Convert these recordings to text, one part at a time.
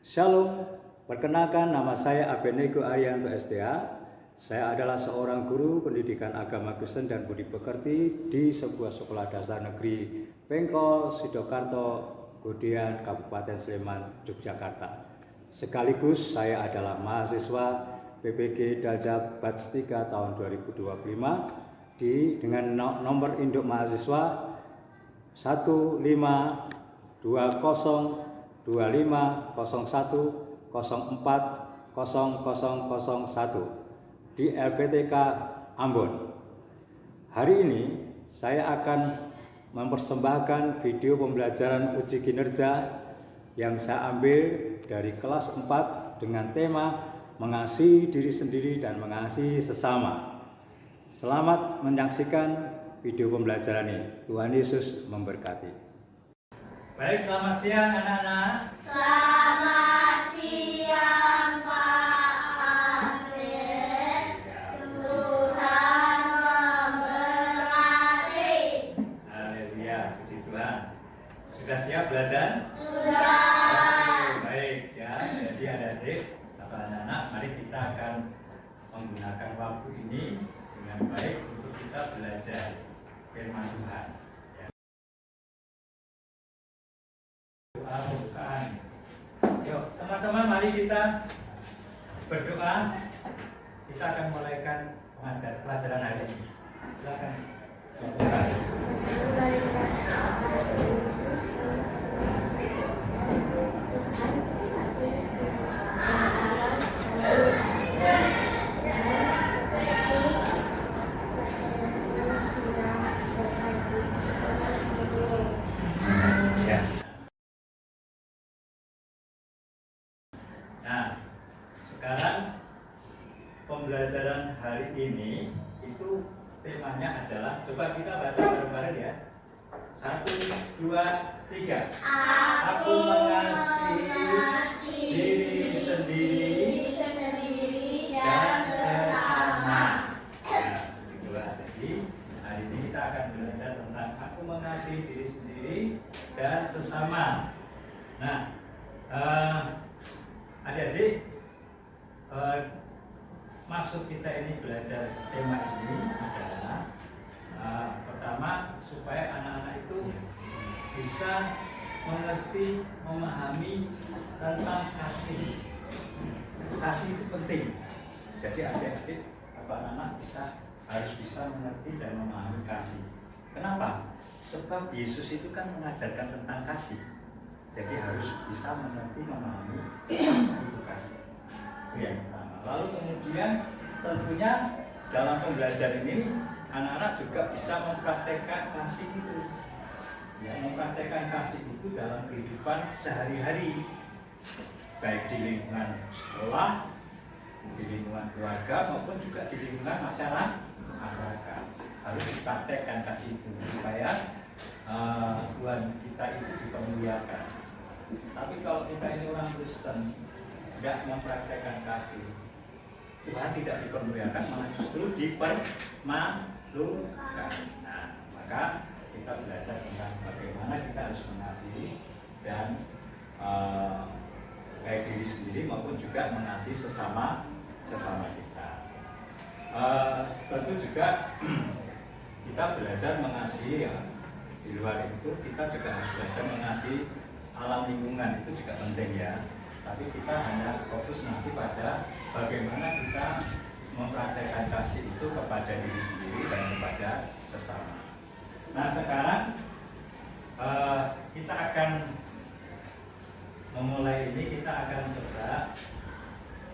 Shalom, perkenalkan nama saya Abednego Arianto STA. Saya adalah seorang guru pendidikan agama Kristen dan budi pekerti di sebuah sekolah dasar negeri Pengkol, Sidokarto, Godean, Kabupaten Sleman, Yogyakarta. Sekaligus saya adalah mahasiswa PPG Dalja Batch 3 tahun 2025 dengan nomor induk mahasiswa 15201040404001 di LPTK Ambon. Hari ini saya akan mempersembahkan video pembelajaran uji kinerja yang saya ambil dari kelas 4 dengan tema mengasihi diri sendiri dan mengasihi sesama. Selamat menyaksikan video pembelajaran ini. Tuhan Yesus memberkati. Baik, selamat siang anak-anak. Selamat siang Pak Abed. Tuhan memberkati. Haleluya, puji Tuhan. Sudah siap belajar? Sudah. Oke, baik ya. Jadi adik-adik atau anak-anak, mari kita akan menggunakan waktu ini dengan baik untuk kita belajar firman Tuhan. Doa pembukaan. Yuk, teman-teman, mari kita berdoa. Kita akan mulaikan pelajaran hari ini. Silakan. Nah, sekarang pembelajaran hari ini itu temanya adalah, coba kita baca bareng-bareng ya. 1, 2, 3. Aku mengasihi diri sendiri dan sesama. Nah, kedua tadi, hari ini kita akan belajar tentang aku mengasihi diri sendiri dan sesama. Nah, adik-adik, maksud kita ini belajar tema ini adalah pertama, supaya anak-anak itu bisa mengerti, memahami tentang kasih. Kasih itu penting. Jadi adik-adik atau anak-anak harus bisa mengerti dan memahami kasih. Kenapa? Sebab Yesus itu kan mengajarkan tentang kasih. Jadi harus bisa mengerti, memahami itu kasih. Itu yang pertama. Lalu kemudian tentunya dalam pembelajaran ini anak-anak juga bisa mempraktekkan kasih itu. Ya, mempraktekkan kasih itu dalam kehidupan sehari-hari, baik di lingkungan sekolah, di lingkungan keluarga maupun juga di lingkungan masyarakat. Harus dipraktekkan kasih itu supaya Tuhan kita itu dipermuliakan. Tapi kalau kita ini orang Kristen tidak mempraktekkan kasih, Tuhan tidak dipermuliakan, malah justru dipermalukan. Nah, maka kita belajar tentang bagaimana kita harus mengasihi dan baik diri sendiri maupun juga mengasihi sesama kita. Tentu juga kita belajar mengasihi ya. Di luar itu kita juga harus belajar mengasihi alam lingkungan, itu juga penting ya. Tapi kita hanya fokus nanti pada bagaimana kita mempraktekkan kasih itu kepada diri sendiri dan kepada sesama. Nah, sekarang kita akan memulai ini. Kita akan coba,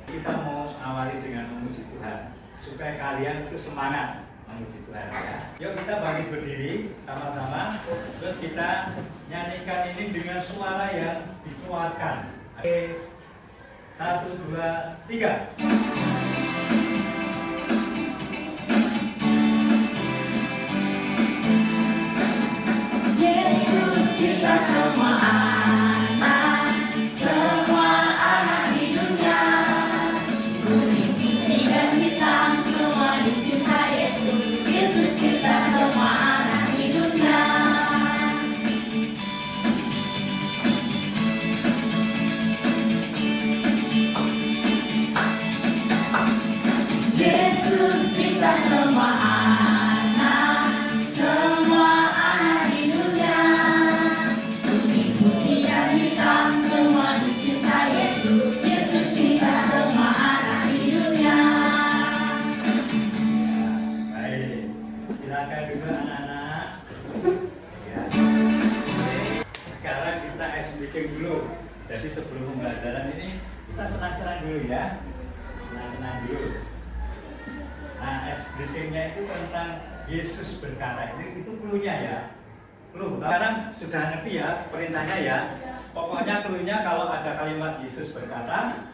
kita mau awali dengan memuji Tuhan supaya kalian itu semangat memuji Tuhan ya. Yuk kita bangkit berdiri sama-sama. Terus kita nyanyikan ini dengan suara yang dikeluarkan. Oke, 1, 2, 3. Yesus kita semua anak, semua anak di dunia, kuning, putih dan hitam, semua dicinta Yesus. Yesus kita semua anak di dunia. semua anak di dunia. Putih dan hitam semua dicintai Yesus. Yesus cinta semua anak di dunia. Baik, silakan dulu anak-anak. Ya. Sekarang kita SBK dulu. Jadi sebelum pembelajaran ini kita senang-senang dulu ya. Senang-senang dulu. Nah, SBK-nya itu tentang Yesus berkata. Itu clue-nya ya. Clue. Sekarang sudah ngerti ya perintahnya ya. Pokoknya clue-nya kalau ada kalimat Yesus berkata,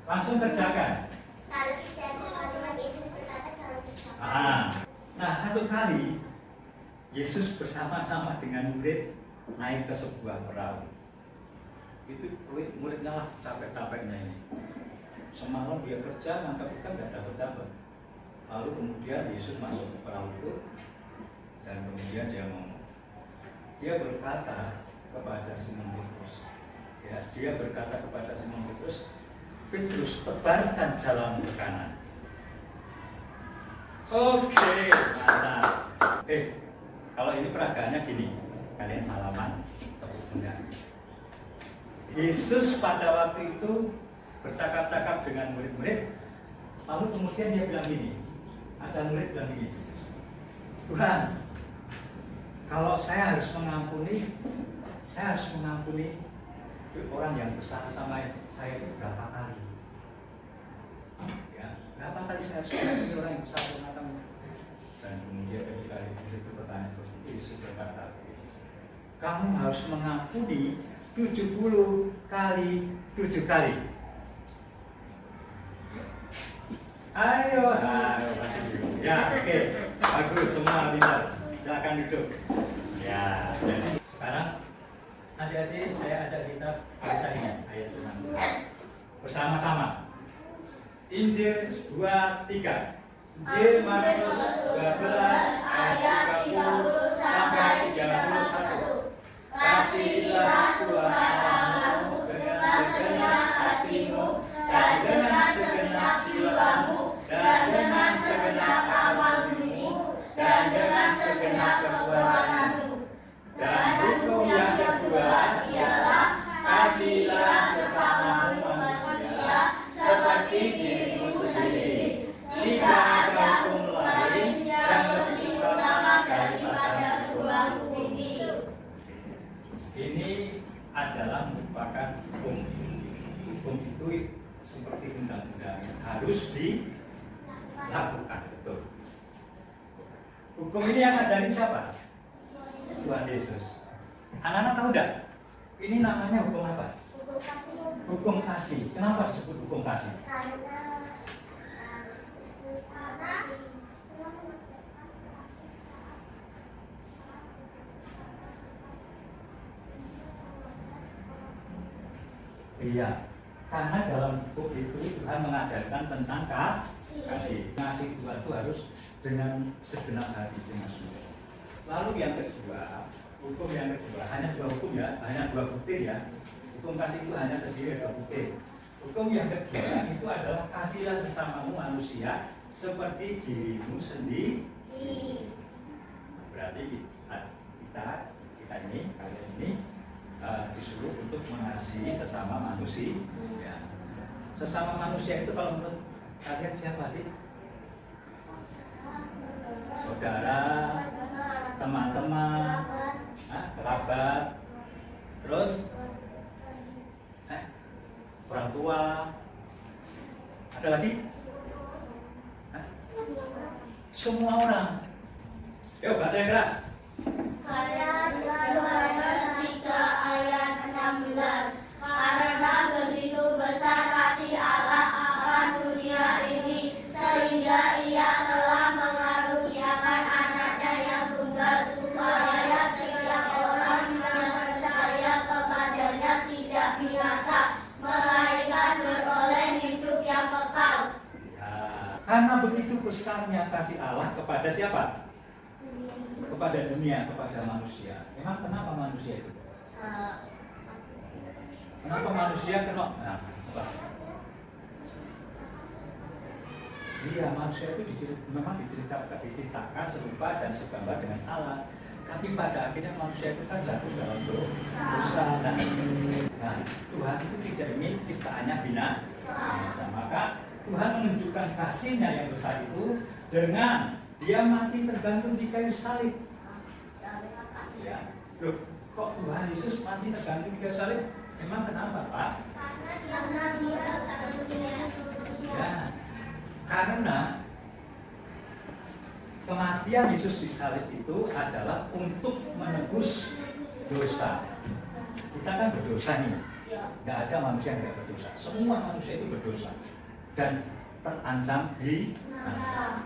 langsung kerjakan. Kalau tidak ada kalimat Yesus berkata kalau bersama. Nah, satu kali Yesus bersama-sama dengan murid naik ke sebuah perahu. Itu muridnya lah capek-capeknya ini. Semalam dia kerja, nangkap ikan nggak dapat-dapat. Lalu kemudian Yesus masuk ke perahu itu dan kemudian dia ngomong. Dia berkata kepada Simon Petrus. Ya, dia berkata kepada Simon Petrus, Petrus, tebarkan jalan ke kanan. Oke, mantap. Kalau ini peragaannya gini, kalian salaman, tepuk tangan. Yesus pada waktu itu bercakap-cakap dengan murid-murid, lalu kemudian dia bilang gini, ada murid bilang gini, Tuhan, kalau saya harus mengampuni orang yang bersalah sama saya itu berapa kali? Ya, berapa kali saya harus mengampuni orang yang bersalah sama kamu? Dan kemudian ketika itu pertanyaan terus, Yesus berkata, kamu harus mengampuni 70 kali 7 kali. Ayo, ya, oke, bagus, semua bisa. Silakan duduk. Ya, jadi sekarang adik-adik saya ajak kita baca ini ayat 6 bersama-sama. Injil 2:3. Injil Markus 12 ayat 30 sampai 31. Kasihlah Tuhan Allahmu dengan segenap hatimu dan dengan segenap jiwamu dan dengan segenap akal budimu dan dengan segenap kekuatanmu. Dan hukum yang kedua ialah kasihlah sesamamu manusia seperti dirimu sendiri. Tidak ada hukum lain yang lebih utama daripada kedua hukum itu. Ini adalah merupakan hukum. Hukum itu seperti undang-undang harus dilakukan, betul. Hukum ini yang ngajarin siapa? Tuhan Yesus. Anak-anak tahu enggak? Ini namanya hukum apa? Hukum kasih. Hukum kasih. Kenapa disebut hukum kasih? Karena iya, karena dalam hukum itu Tuhan mengajarkan tentang kasih. Kasih Tuhan itu harus dengan segenap hati dengan semua. Lalu yang kedua, hukum yang kedua hanya dua hukum ya, hanya dua butir ya. Hukum kasih itu hanya terdiri dari dua butir. Hukum yang kedua itu adalah kasihlah sesamamu manusia seperti dirimu sendiri. Berarti kita ini kalian ini disuruh untuk mengasihi sesama manusia. Ya. Sesama manusia itu kalau menurut kalian siapa sih? Saudara, teman-teman, kerabat, terus orang tua, ada lagi? Semua orang. Yuk baca yang keras. Yohanes 3 ayat 16. Karena begitu besar kasih Allah akan dunia ini sehingga Ia telah mengaruniakan anaknya yang tunggal supaya setiap orang yang percaya kepadanya tidak binasa melainkan beroleh hidup yang kekal. Ya, karena begitu besarnya kasih Allah kepada siapa? Kepada dunia, kepada manusia. Memang kenapa manusia itu? Kenapa manusia kena? Nah, apa? Iya, manusia itu memang diciptakan serupa dan segambar dengan Allah. Tapi pada akhirnya manusia itu kan jatuh dalam dosa. Nah, Tuhan itu tidak ingin ciptaannya binasa. Maka Tuhan menunjukkan kasih-Nya yang besar itu dengan Dia mati tergantung di kayu salib. Ya, loh, kok Tuhan Yesus mati tergantung di kayu salib? Emang kenapa, Pak? Karena Dia tergantung di Ya, karena kematian Yesus di salib itu adalah untuk menebus dosa. Kita kan berdosa nih, nggak ada manusia yang tidak berdosa. Semua manusia itu berdosa dan terancam binasa.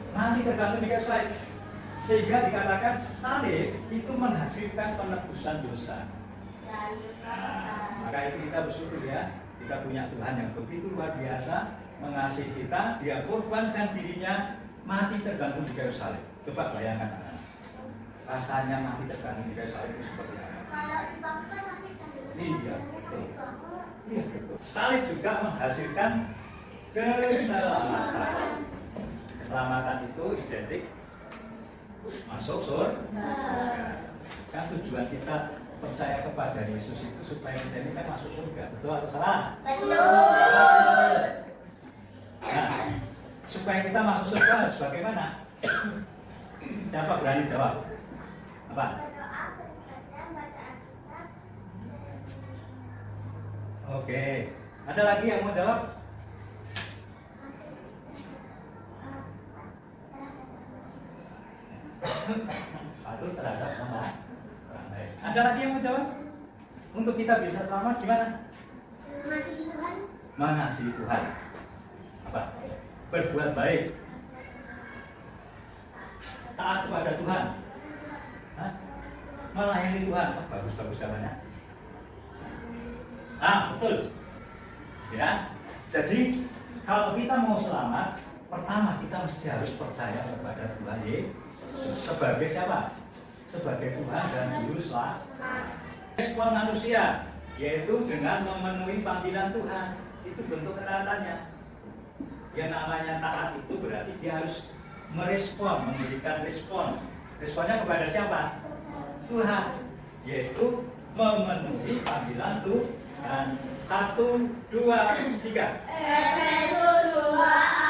Mati tergantung di kayu salib, sehingga dikatakan salib itu menghasilkan penebusan dosa. Nah, maka itu kita bersyukur ya, kita punya Tuhan yang begitu luar biasa mengasihi kita. Dia korbankan dirinya mati tergantung di kayu salib. Coba bayangkan anak-anak, rasanya mati tergantung di kayu salib itu seperti apa? Kalau dibakar sakit kan? Iya, betul. Iya, betul. Salib juga menghasilkan keselamatan. Keselamatan itu identik masuk surga. Kan tujuan kita percaya kepada Yesus itu supaya kita ini kan masuk surga. Betul atau salah? Betul. Nah, supaya kita masuk surga harus bagaimana? Siapa berani jawab? Apa? Berdoa, beribadah, baca Alkitab. Oke. Ada lagi yang mau jawab? Patuh terhadap orang lain. Ada lagi yang mau jawab? Untuk kita bisa selamat gimana? Mengasihi Tuhan. Mengasihi Tuhan. Apa? Berbuat baik. Taat kepada Tuhan. Hah? Melayani Tuhan. Oh, bagus-bagus namanya. Betul. Ya. Jadi kalau kita mau selamat, pertama kita mesti harus percaya kepada Tuhan Yesus sebagai siapa? Sebagai Tuhan dan Juru Selamat. Respon manusia yaitu dengan memenuhi panggilan Tuhan. Itu bentuk ketaatannya. Yang namanya taat itu berarti dia harus merespon, memberikan respon. Responnya kepada siapa? Tuhan. Yaitu memenuhi panggilan Tuhan. 1, 2, 3. Efesus 2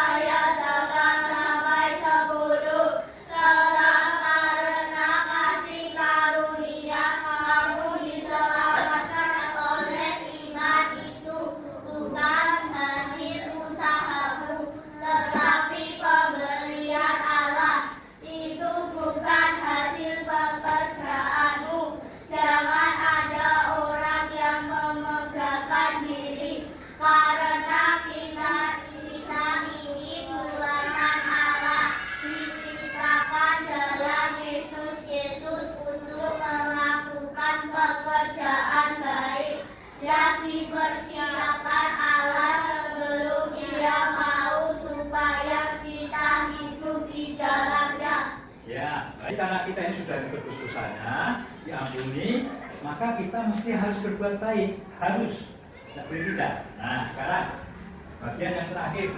ayat 8 sampai 10. Sebab karena kasih karunia kamu diselamatkan oleh iman itu bukan hasil usahamu, tetapi pemberian Allah. Itu bukan hasil pekerjaanmu. Jangan ada orang yang memegahkan diri, karena kita ini buatan Allah, diciptakan dalam Kristus Yesus untuk melakukan pekerjaan baik yang dipersiapkan Allah sebelum Ia mau supaya kita hidup di dalamnya. Ya, baik, karena kita ini sudah ditebus dosanya, diampuni, maka kita mesti harus berbuat baik, harus, tidak boleh tidak. Nah, sekarang bagian yang terakhir,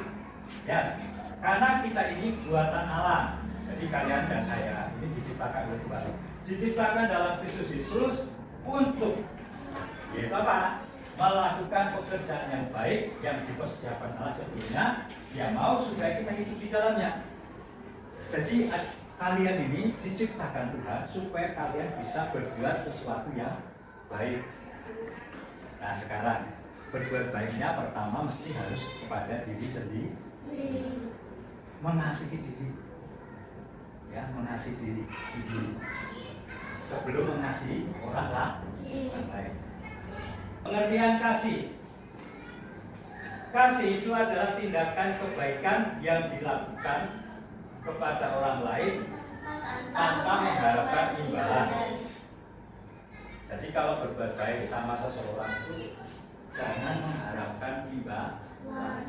ya, karena kita ini buatan Allah, jadi kalian dan saya ini diciptakan oleh Tuhan, diciptakan dalam Kristus Yesus untuk, yaitu apa? Melakukan pekerjaan yang baik yang dipersiapkan Allah sebelumnya, Dia mau supaya kita hidup di dalamnya. Jadi kalian ini diciptakan Tuhan supaya kalian bisa berbuat sesuatu yang baik. Nah, sekarang berbuat baiknya pertama mesti harus kepada diri sendiri. Mengasihi diri. Ya, mengasihi diri sendiri. Sebelum mengasihi orang lain. Pengertian kasih. Kasih itu adalah tindakan kebaikan yang dilakukan kepada orang lain tanpa mengharapkan imbalan. Jadi kalau berbuat baik sama seseorang itu jangan mengharapkan imbalan.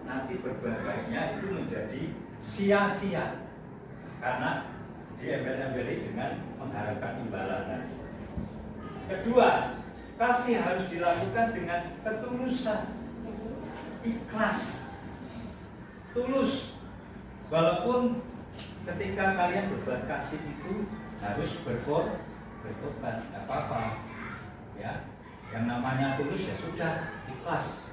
Nanti berbuat baiknya itu menjadi sia-sia karena diembel-embeli dengan mengharapkan imbalan. Kedua, kasih harus dilakukan dengan ketulusan, ikhlas. tulus. Walaupun ketika kalian berbuat kasih itu harus berkorban, nggak apa-apa. Ya, yang namanya tulus ya sudah ikhlas.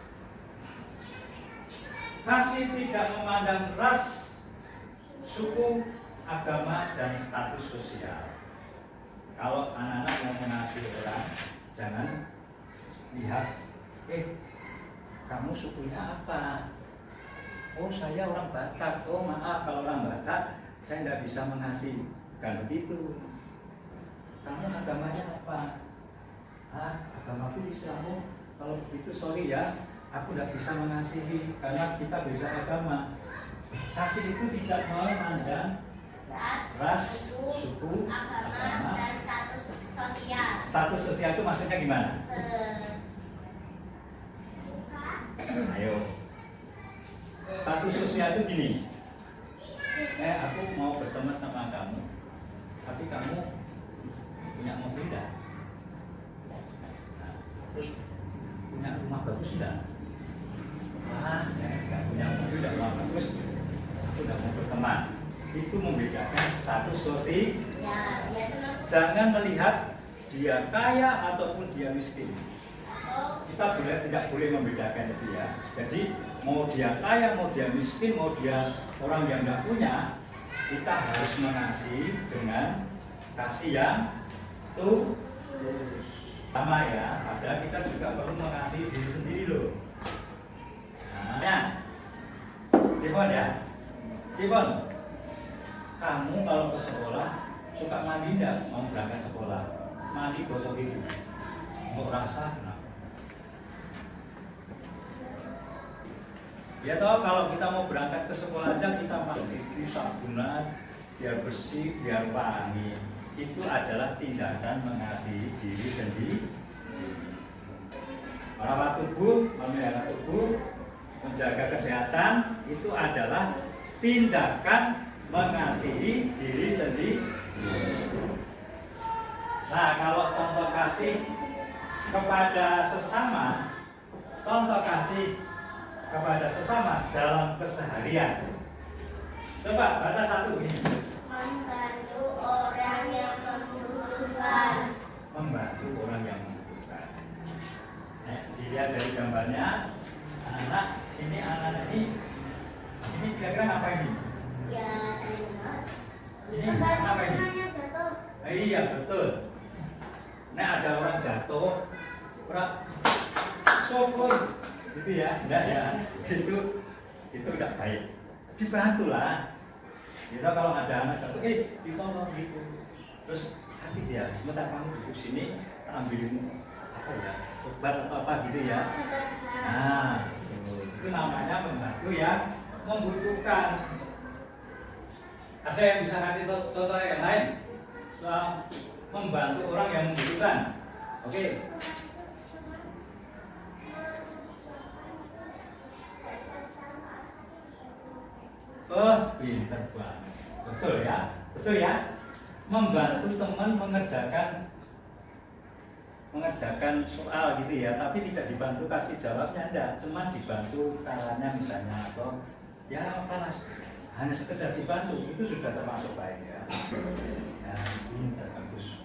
Kasih tidak memandang ras, suku, agama, dan status sosial. Kalau anak-anak mau mengasihi orang, jangan lihat, kamu sukunya apa? Oh, saya orang Batak. Oh, maaf, kalau orang Batak saya tidak bisa mengasihi. Bukan begitu. Kamu agamanya apa? Agamaku Islam. Kalau begitu sorry ya, aku tidak bisa mengasihi karena kita beda agama. Kasih itu tidak memandang ras, suku, agama, dan status sosial. Status sosial itu maksudnya gimana? Ayo. Status sosial itu gini. Aku mau berteman sama kamu, tapi kamu punya mobil enggak? Terus punya rumah bagus enggak? Saya enggak punya mobil dan rumah bagus. Aku enggak mau berteman. Itu membedakan status sosial. Ya, dia senang. Jangan melihat dia kaya ataupun dia miskin. Kita tidak boleh membedakan itu ya. Jadi mau dia kaya, mau dia miskin, mau dia orang yang tidak punya, kita harus mengasihi dengan kasih yang tulus. Sama ya, padahal kita juga perlu mengasihi diri sendiri loh. Nah, Devon ya, Devon, kamu kalau ke sekolah suka mandi enggak? Mau berangkat sekolah, mandi gosok gigi, mau rasa kenapa? Ya toh, kalau kita mau berangkat ke sekolah aja kita pakai sabunan biar bersih, biar wangi. Itu adalah tindakan mengasihi diri sendiri. Merawat tubuh, memelihara tubuh, menjaga kesehatan itu adalah tindakan mengasihi diri sendiri. Nah, kalau contoh kasih kepada sesama, contoh kasih kepada sesama dalam keseharian. Coba baca satu ini. Membantu orang yang membutuhkan. Membantu orang yang membutuhkan. Nah, dilihat dari gambarnya, anak-anak ini kira-kira apa ini? Ya, saya dengar. Ini apa ini? Tangannya jatuh. Iya betul. Nah, ada orang jatuh, sokor, gitu ya, enggak ya, itu tidak baik. Dibantulah. Kita kalau ada anak jatuh, ditolong gitu. Terus sakit ya, sebentar kamu duduk sini, ambilin apa ya, obat atau apa gitu ya. Nah, itu namanya membantu yang membutuhkan. Ada yang bisa kasih contoh yang lain soal membantu orang yang membutuhkan? Oke. Oh, pintar banget. Betul ya? Betul ya? Membantu teman mengerjakan soal gitu ya, tapi tidak dibantu kasih jawabnya, enggak, cuma dibantu caranya misalnya atau ya panas, hanya sekedar dibantu itu sudah termasuk baik ya. Ya, ini bagus.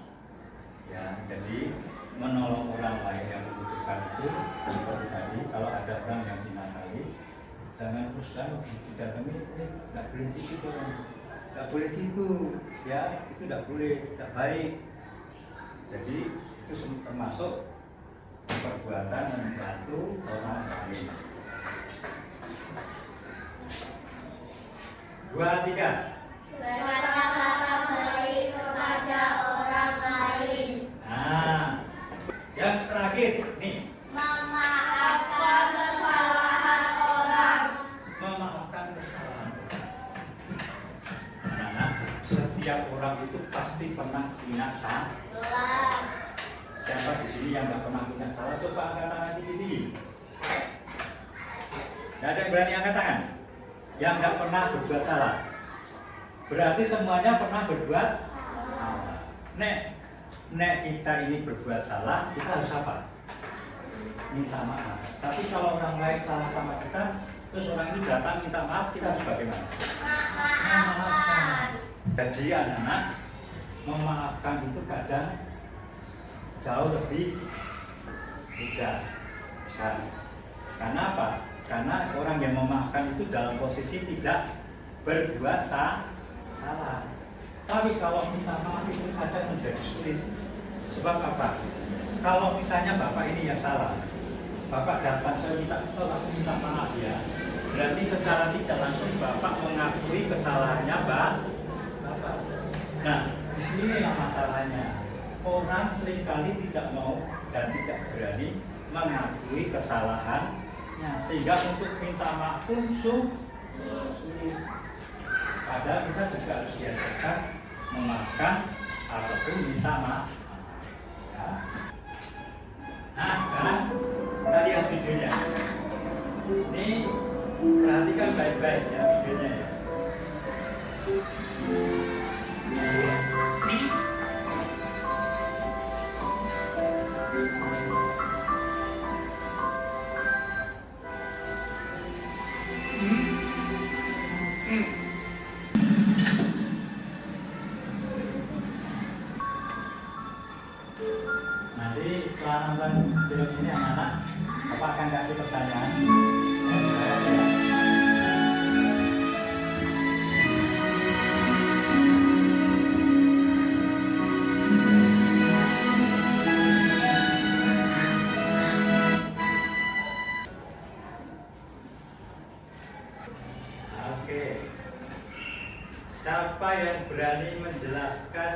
Ya, jadi menolong orang lain yang membutuhkan itu seperti tadi, kalau ada orang yang dinakali, jangan terus didatangi, nggak boleh gitu dong, nggak boleh gitu, ya itu nggak boleh, nggak baik. Jadi itu termasuk perbuatan membantu orang lain. 2, 3. Berkata-kata baik kepada orang lain. Nah, yang terakhir nih, Memaafkan kesalahan orang. memaafkan kesalahan orang. Anak-anak, setiap orang itu pasti pernah punya salah. Siapa di sini yang nggak pernah punya salah? Coba angkat tangan tinggi. Nggak ada yang berani angkat tangan? Yang nggak pernah berbuat salah. Berarti semuanya pernah berbuat salah. Nek kita ini berbuat salah, kita harus apa? Minta maaf. Tapi kalau orang lain salah sama kita terus orang itu datang minta maaf, kita harus bagaimana? Maafkan. Jadi anak-anak, memaafkan itu kadang jauh lebih tidak besar. Karena apa? Karena orang yang memaafkan itu dalam posisi tidak berbuat salah. Tapi kalau minta maaf itu kadang menjadi sulit. Sebab apa? Kalau misalnya bapak ini yang salah, bapak datang, saya minta, aku minta maaf ya. Berarti secara tidak langsung bapak mengakui kesalahannya bapak. Nah, di sinilah masalahnya. Orang seringkali tidak mau dan tidak berani mengakui kesalahannya, sehingga untuk minta maaf pun sulit. Padahal kita juga harus diajarkan memaafkan ataupun minta maaf. Ya. Nah, sekarang kita lihat videonya. Ini perhatikan baik-baik ya videonya ya. Nanti setelah nonton film ini anak-anak, Bapak akan kasih pertanyaan. Oke. Siapa yang berani menjelaskan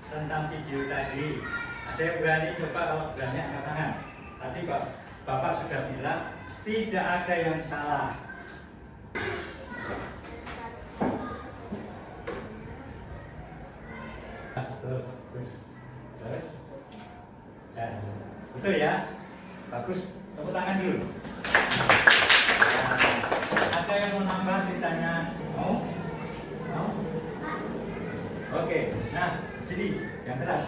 tentang video tadi? Ada yang berani? Coba, kalau berani angkat tangan. Tadi Bapak sudah bilang tidak ada yang salah. Terus, dan betul ya, bagus. Tepuk tangan dulu. Ada yang mau nambah ceritanya? Mau? Oke. Nah, jadi yang keras.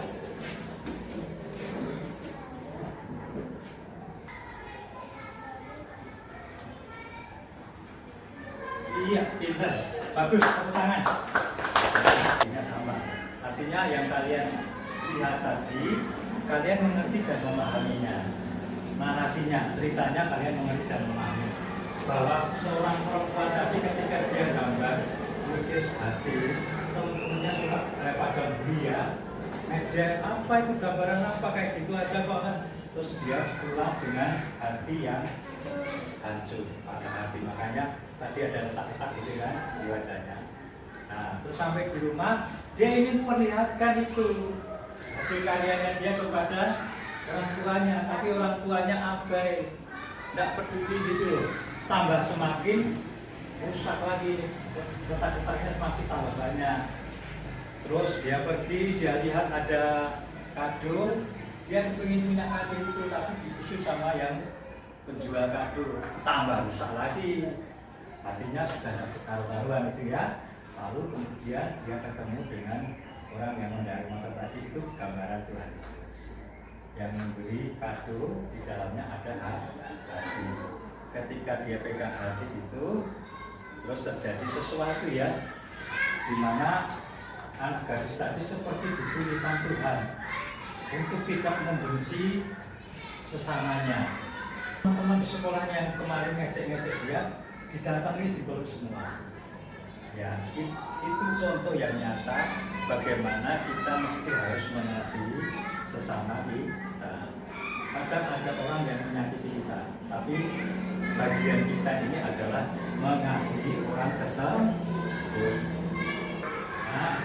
Iya, pintar. Bagus, tepuk tangan. Artinya sama. Artinya yang kalian lihat tadi, kalian mengerti dan memahaminya. Narasinya, ceritanya kalian mengerti dan memahami. Bahwa seorang perempuan tadi ketika dia gambar lukis hati, teman-temannya suka pada dia, ngejek apa itu gambaran apa kayak gitu aja kok kan. Terus dia pulang dengan hati yang hancur pada hati. Makanya tadi ada letak-letak gitu kan di wajahnya. Nah, terus sampai di rumah dia ingin perlihatkan itu hasil karyanya dia kepada orang tuanya, tapi orang tuanya abai, tidak peduli gitu loh. Tambah semakin rusak lagi, letak-letaknya semakin tambah banyak. Terus dia pergi, dia lihat ada kado, dia ingin punya kado itu, tapi diusir sama yang penjual kado, tambah rusak lagi. Artinya sudah satu karuan itu ya. Lalu kemudian dia ketemu dengan orang yang mendarat motor tadi, itu gambaran Tuhan Yesus yang memberi kado, di dalamnya ada hati. Ketika dia pegang hati itu, terus terjadi sesuatu ya, dimana anak gadis tadi seperti dipilihkan Tuhan untuk tidak membenci sesamanya. Teman-teman di sekolahnya yang kemarin ngecek-ngecek dia, didatangi, dipeluk semua. Ya, itu contoh yang nyata bagaimana kita mesti harus mengasihi sesama kita. Kadang ada orang yang menyakiti kita, tapi bagian kita ini adalah mengasihi orang tersebut. Nah,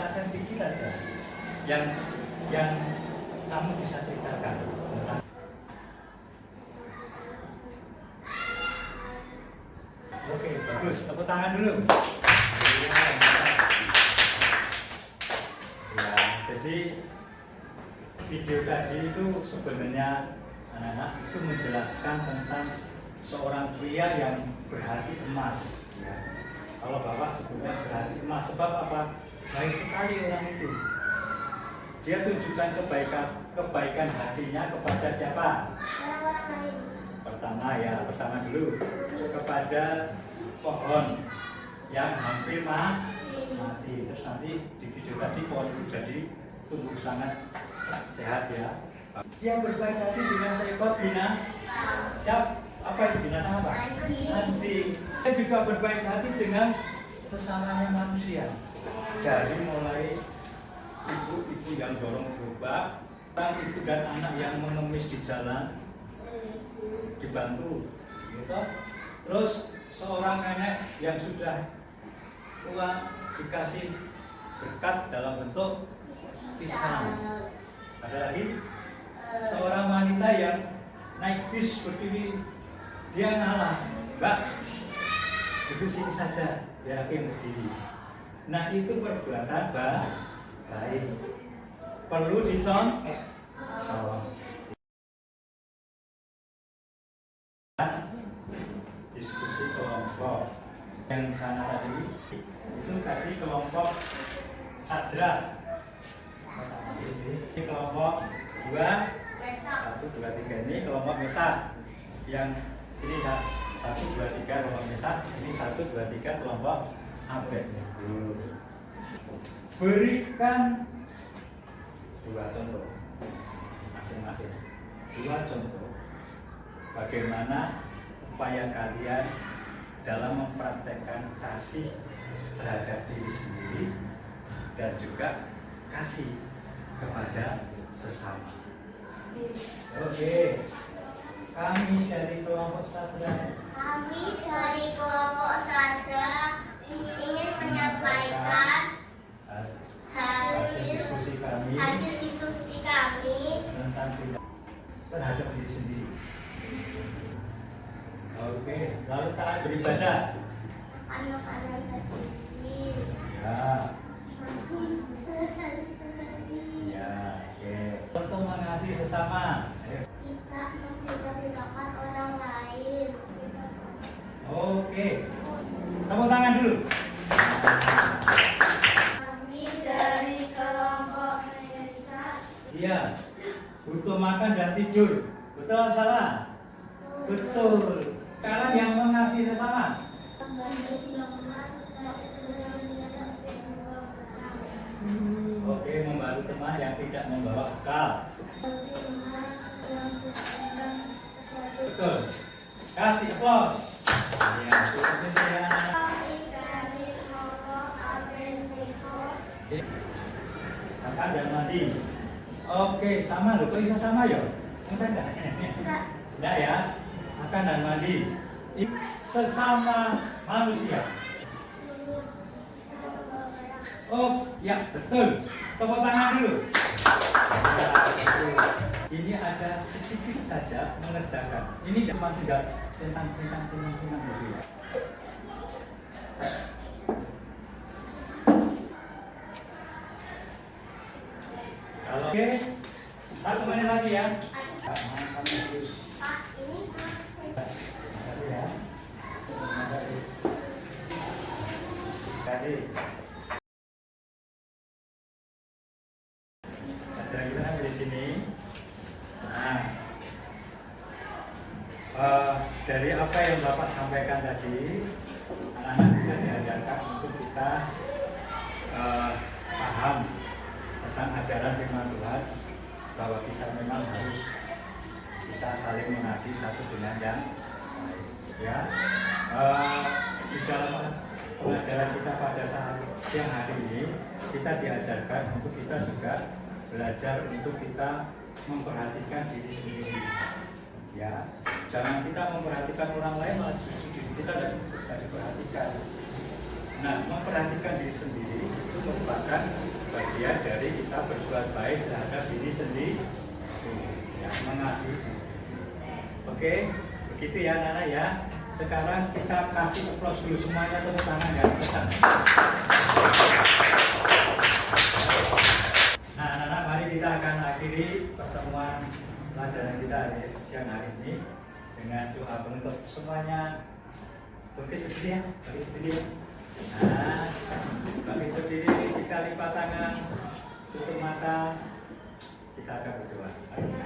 ceritakan dikit aja yang kamu bisa ceritakan tentang. Oke, Bagus, tepuk tangan dulu. Ya, jadi video tadi itu sebenarnya anak-anak itu menjelaskan tentang seorang pria yang berhati emas. Ya. Kalau Bapak sebutnya berhati emas, sebab apa? Baik sekali orang itu. Dia tunjukkan kebaikan hatinya kepada siapa? Orang-orang lain. Pertama dulu kepada pohon yang hampir mati. Terus nanti di video tadi pohon itu jadi tumbuh sangat sehat ya. Dia berbaik hati dengan seekor apa itu binatang apa? Anjing. Dia juga berbaik hati dengan sesamanya manusia. Dari mulai ibu-ibu yang dorong gerobak, ibu dan anak yang mengemis di jalan, dibantu, gitu. Terus seorang nenek yang sudah tua dikasih berkat dalam bentuk pisang. Ada lagi seorang wanita yang naik bis berdiri, dia ngalah, Mbak, duduk sini saja, biar aku yang berdiri. Nah itu perbuatan baik, perlu dicontoh. Diskusi kelompok yang sana tadi itu tadi kelompok sadra. Ini kelompok 2, 1, 2, 3 ini kelompok mesa. Yang ini 1, 2, 3 kelompok mesa. Ini 1, 2, 3 kelompok abet. Berikan 2 contoh masing-masing. 2 contoh bagaimana upaya kalian dalam mempraktekkan kasih terhadap diri sendiri dan juga kasih kepada sesama. Oke, kami dari kelompok sadra. Kami dari kelompok sadra ingin menyampaikan hasil diskusi kami tentang tindak terhadap diri sendiri. Oke, lalu taat beribadah. Anak-anak berfungsi. Ya, ya, oke. Untuk mengasihi sesama. Kita membeda-bedakan orang lain. Oke, tepuk tangan dulu. Kami dari kelompok mesa. Iya, butuh makan dan tidur. Betul atau salah? Betul. Sekarang yang mengasihi sesama. Oke, membantu teman yang tidak membawa bekal. Betul. Kasih aplaus. Ya, itu ya. Makan dan mandi. Oke, sama loh. Kok bisa sama ya? Enggak. Enggak ya. Makan dan mandi. Sesama manusia. Oh, ya betul. Tepuk tangan dulu. Ya, betul. Ini ada sedikit saja mengerjakan. Ini cuma tinggal centang gitu ya. Kalau oke, 1 menit lagi ya. Mantap bagus. Terima kasih ya. Terima kasih. Acara kita kan di sini. Nah, dari apa yang Bapak sampaikan tadi, anak-anak kita diajarkan untuk kita paham tentang ajaran firman Tuhan, bahwa kita memang harus bisa saling mengasihi satu dengan yang lain. Ya, di dalam pengajaran kita pada saat siang hari ini, kita diajarkan untuk kita juga belajar untuk kita memperhatikan diri sendiri. Ya, jangan kita memperhatikan orang lain, malah justru diri kita tidak diperhatikan. Nah, memperhatikan diri sendiri itu merupakan bagian dari kita berbuat baik terhadap diri sendiri, ya, mengasihi diri sendiri. Oke, begitu ya Nana ya. Sekarang kita kasih aplaus dulu semuanya, tepuk tangan ya. Nah, anak-anak, mari kita akan akhiri pertemuan pelajaran kita siang hari ini dengan doa penutup. Semuanya bangkit berdiri ya, bangkit berdiri. Nah, bangkit berdiri, kita lipat tangan, tutup mata, kita akan berdoa. Ayo.